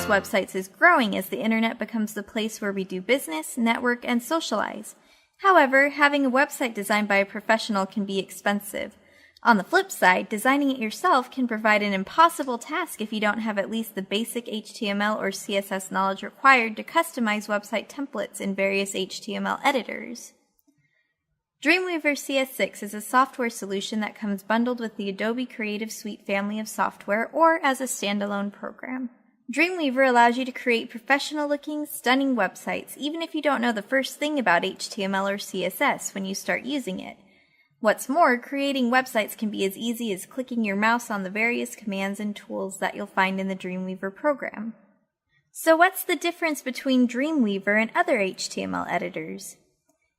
use websites is growing as the internet becomes the place where we do business, network, and socialize. However, having a website designed by a professional can be expensive. On the flip side, designing it yourself can provide an impossible task if you don't have at least the basic HTML or CSS knowledge required to customize website templates in various HTML editors. Dreamweaver CS6 is a software solution that comes bundled with the Adobe Creative Suite family of software or as a standalone program. Dreamweaver allows you to create professional-looking, stunning websites even if you don't know the first thing about HTML or CSS when you start using it. What's more, creating websites can be as easy as clicking your mouse on the various commands and tools that you'll find in the Dreamweaver program. So what's the difference between Dreamweaver and other HTML editors?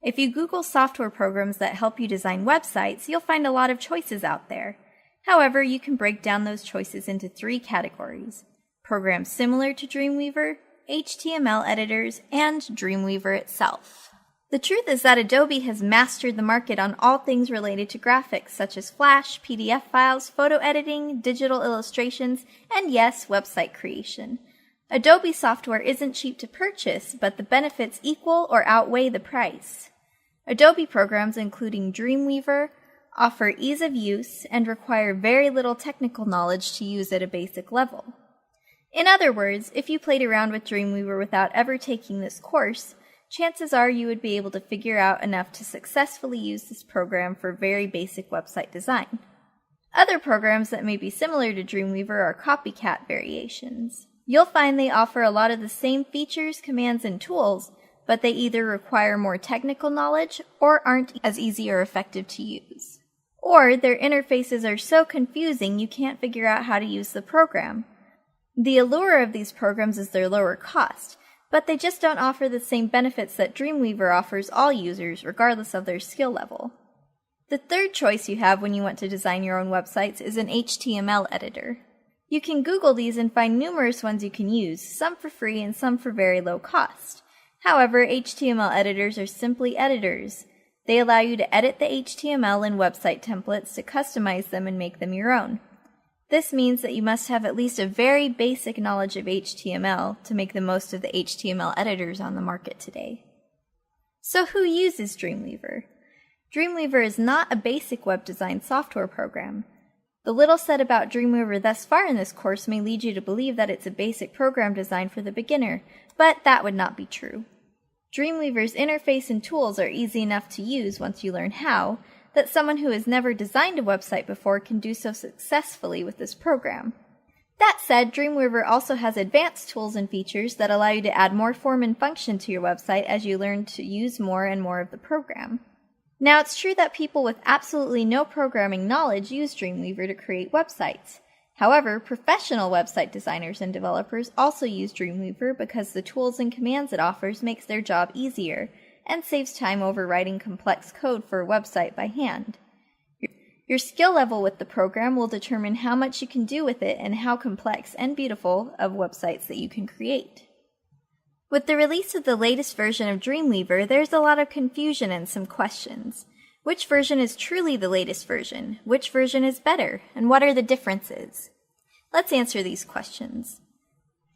If you Google software programs that help you design websites, you'll find a lot of choices out there. However, you can break down those choices into 3 categories: programs similar to Dreamweaver, HTML editors, and Dreamweaver itself. The truth is that Adobe has mastered the market on all things related to graphics, such as Flash, PDF files, photo editing, digital illustrations, and yes, website creation. Adobe software isn't cheap to purchase, but the benefits equal or outweigh the price. Adobe programs, including Dreamweaver, offer ease of use and require very little technical knowledge to use at a basic level. In other words, if you played around with Dreamweaver without ever taking this course, chances are you would be able to figure out enough to successfully use this program for very basic website design. Other programs that may be similar to Dreamweaver are copycat variations. You'll find they offer a lot of the same features, commands, and tools, but they either require more technical knowledge or aren't as easy or effective to use. Or their interfaces are so confusing you can't figure out how to use the program. The allure of these programs is their lower cost, but they just don't offer the same benefits that Dreamweaver offers all users, regardless of their skill level. The third choice you have when you want to design your own websites is an HTML editor. You can Google these and find numerous ones you can use, some for free and some for very low cost. However, HTML editors are simply editors. They allow you to edit the HTML in website templates to customize them and make them your own. This means that you must have at least a very basic knowledge of HTML to make the most of the HTML editors on the market today. So who uses Dreamweaver? Dreamweaver is not a basic web design software program. The little said about Dreamweaver thus far in this course may lead you to believe that it's a basic program designed for the beginner, but that would not be true. Dreamweaver's interface and tools are easy enough to use once you learn how, that someone who has never designed a website before can do so successfully with this program. That said, Dreamweaver also has advanced tools and features that allow you to add more form and function to your website as you learn to use more and more of the program. Now, it's true that people with absolutely no programming knowledge use Dreamweaver to create websites. However, professional website designers and developers also use Dreamweaver because the tools and commands it offers makes their job easier and saves time over writing complex code for a website by hand. Your skill level with the program will determine how much you can do with it and how complex and beautiful of websites that you can create. With the release of the latest version of Dreamweaver, there's a lot of confusion and some questions. Which version is truly the latest version? Which version is better? And what are the differences? Let's answer these questions.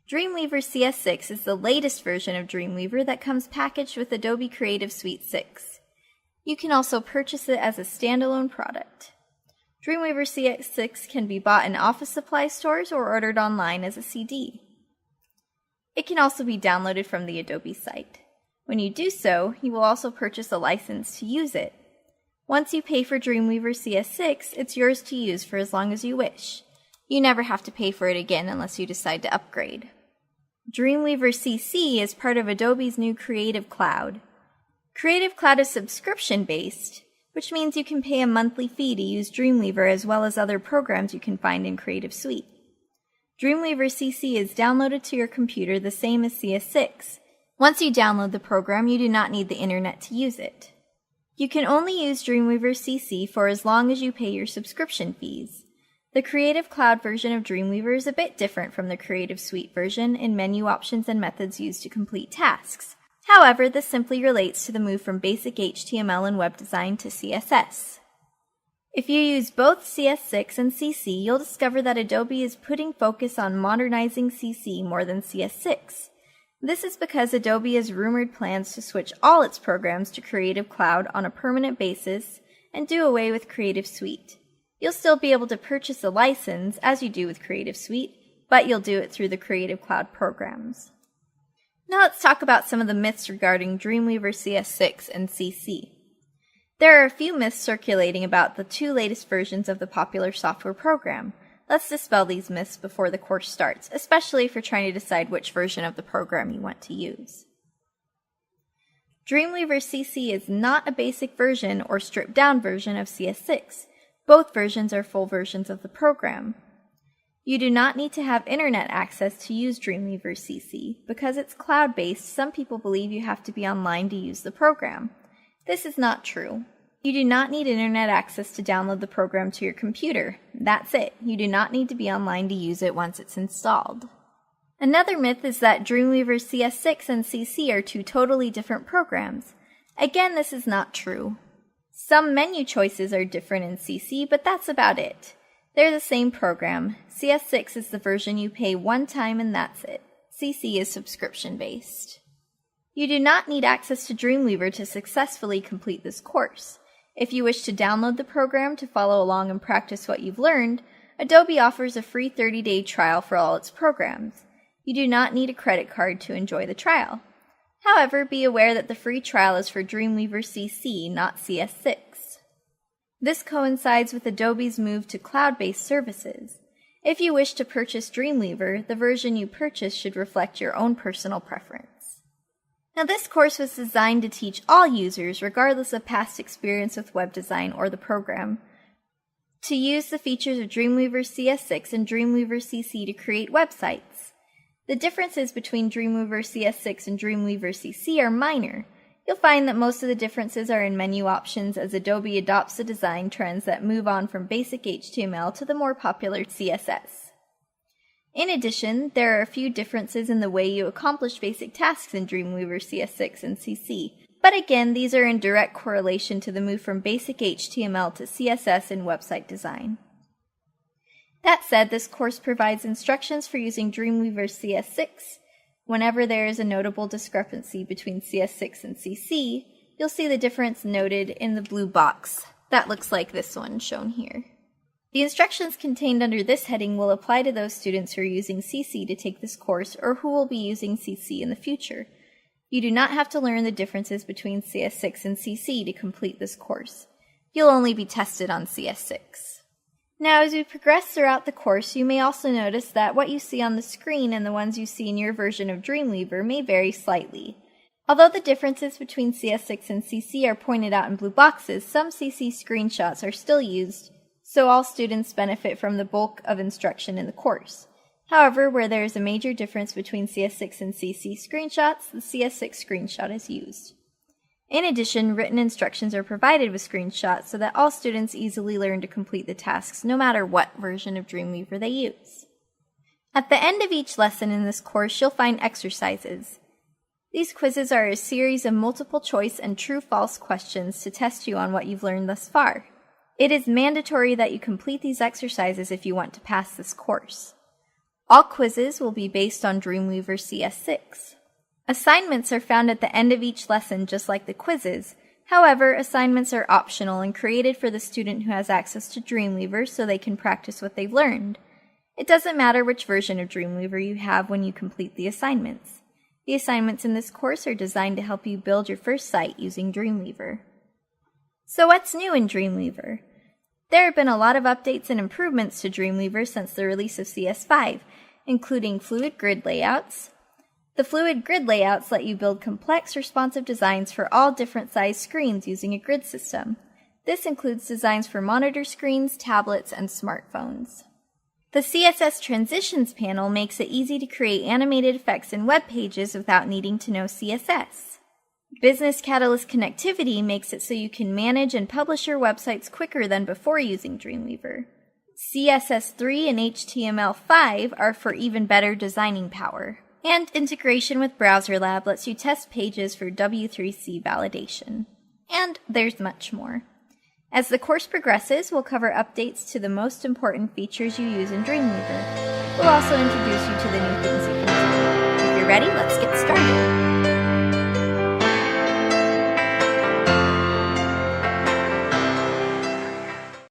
Dreamweaver CS6 is the latest version of Dreamweaver that comes packaged with Adobe Creative Suite 6. You can also purchase it as a standalone product. Dreamweaver CS6 can be bought in office supply stores or ordered online as a CD. It can also be downloaded from the Adobe site. When you do so, you will also purchase a license to use it. Once you pay for Dreamweaver CS6, it's yours to use for as long as you wish. You never have to pay for it again unless you decide to upgrade. Dreamweaver CC is part of Adobe's new Creative Cloud. Creative Cloud is subscription-based, which means you can pay a monthly fee to use Dreamweaver as well as other programs you can find in Creative Suite. Dreamweaver CC is downloaded to your computer the same as CS6. Once you download the program, you do not need the internet to use it. You can only use Dreamweaver CC for as long as you pay your subscription fees. The Creative Cloud version of Dreamweaver is a bit different from the Creative Suite version in menu options and methods used to complete tasks. However, this simply relates to the move from basic HTML and web design to CSS. If you use both CS6 and CC, you'll discover that Adobe is putting focus on modernizing CC more than CS6. This is because Adobe has rumored plans to switch all its programs to Creative Cloud on a permanent basis and do away with Creative Suite. You'll still be able to purchase a license, as you do with Creative Suite, but you'll do it through the Creative Cloud programs. Now let's talk about some of the myths regarding Dreamweaver CS6 and CC. There are a few myths circulating about the two latest versions of the popular software program. Let's dispel these myths before the course starts, especially if you're trying to decide which version of the program you want to use. Dreamweaver CC is not a basic version or stripped down version of CS6. Both versions are full versions of the program. You do not need to have internet access to use Dreamweaver CC. Because it's cloud-based, some people believe you have to be online to use the program. This is not true. You do not need internet access to download the program to your computer. That's it. You do not need to be online to use it once it's installed. Another myth is that Dreamweaver CS6 and CC are two totally different programs. Again, this is not true. Some menu choices are different in CC, but that's about it. They're the same program. CS6 is the version you pay one time and that's it. CC is subscription-based. You do not need access to Dreamweaver to successfully complete this course. If you wish to download the program to follow along and practice what you've learned, Adobe offers a free 30-day trial for all its programs. You do not need a credit card to enjoy the trial. However, be aware that the free trial is for Dreamweaver CC, not CS6. This coincides with Adobe's move to cloud-based services. If you wish to purchase Dreamweaver, the version you purchase should reflect your own personal preference. Now, this course was designed to teach all users, regardless of past experience with web design or the program, to use the features of Dreamweaver CS6 and Dreamweaver CC to create websites. The differences between Dreamweaver CS6 and Dreamweaver CC are minor. You'll find that most of the differences are in menu options as Adobe adopts the design trends that move on from basic HTML to the more popular CSS. In addition, there are a few differences in the way you accomplish basic tasks in Dreamweaver CS6 and CC, but again, these are in direct correlation to the move from basic HTML to CSS in website design. That said, this course provides instructions for using Dreamweaver CS6. Whenever there is a notable discrepancy between CS6 and CC, you'll see the difference noted in the blue box. That looks like this one shown here. The instructions contained under this heading will apply to those students who are using CC to take this course or who will be using CC in the future. You do not have to learn the differences between CS6 and CC to complete this course. You'll only be tested on CS6. Now, as we progress throughout the course, you may also notice that what you see on the screen and the ones you see in your version of Dreamweaver may vary slightly. Although the differences between CS6 and CC are pointed out in blue boxes, some CC screenshots are still used, so all students benefit from the bulk of instruction in the course. However, where there is a major difference between CS6 and CC screenshots, the CS6 screenshot is used. In addition, written instructions are provided with screenshots so that all students easily learn to complete the tasks no matter what version of Dreamweaver they use. At the end of each lesson in this course, you'll find exercises. These quizzes are a series of multiple choice and true-false questions to test you on what you've learned thus far. It is mandatory that you complete these exercises if you want to pass this course. All quizzes will be based on Dreamweaver CS6. Assignments are found at the end of each lesson just like the quizzes. However, assignments are optional and created for the student who has access to Dreamweaver so they can practice what they've learned. It doesn't matter which version of Dreamweaver you have when you complete the assignments. The assignments in this course are designed to help you build your first site using Dreamweaver. So what's new in Dreamweaver? There have been a lot of updates and improvements to Dreamweaver since the release of CS5, including fluid grid layouts. The fluid grid layouts let you build complex, responsive designs for all different size screens using a grid system. This includes designs for monitor screens, tablets, and smartphones. The CSS Transitions panel makes it easy to create animated effects in web pages without needing to know CSS. Business Catalyst connectivity makes it so you can manage and publish your websites quicker than before using Dreamweaver. CSS3 and HTML5 are for even better designing power. And integration with Browser Lab lets you test pages for W3C validation. And there's much more. As the course progresses, we'll cover updates to the most important features you use in Dreamweaver. We'll also introduce you to the new things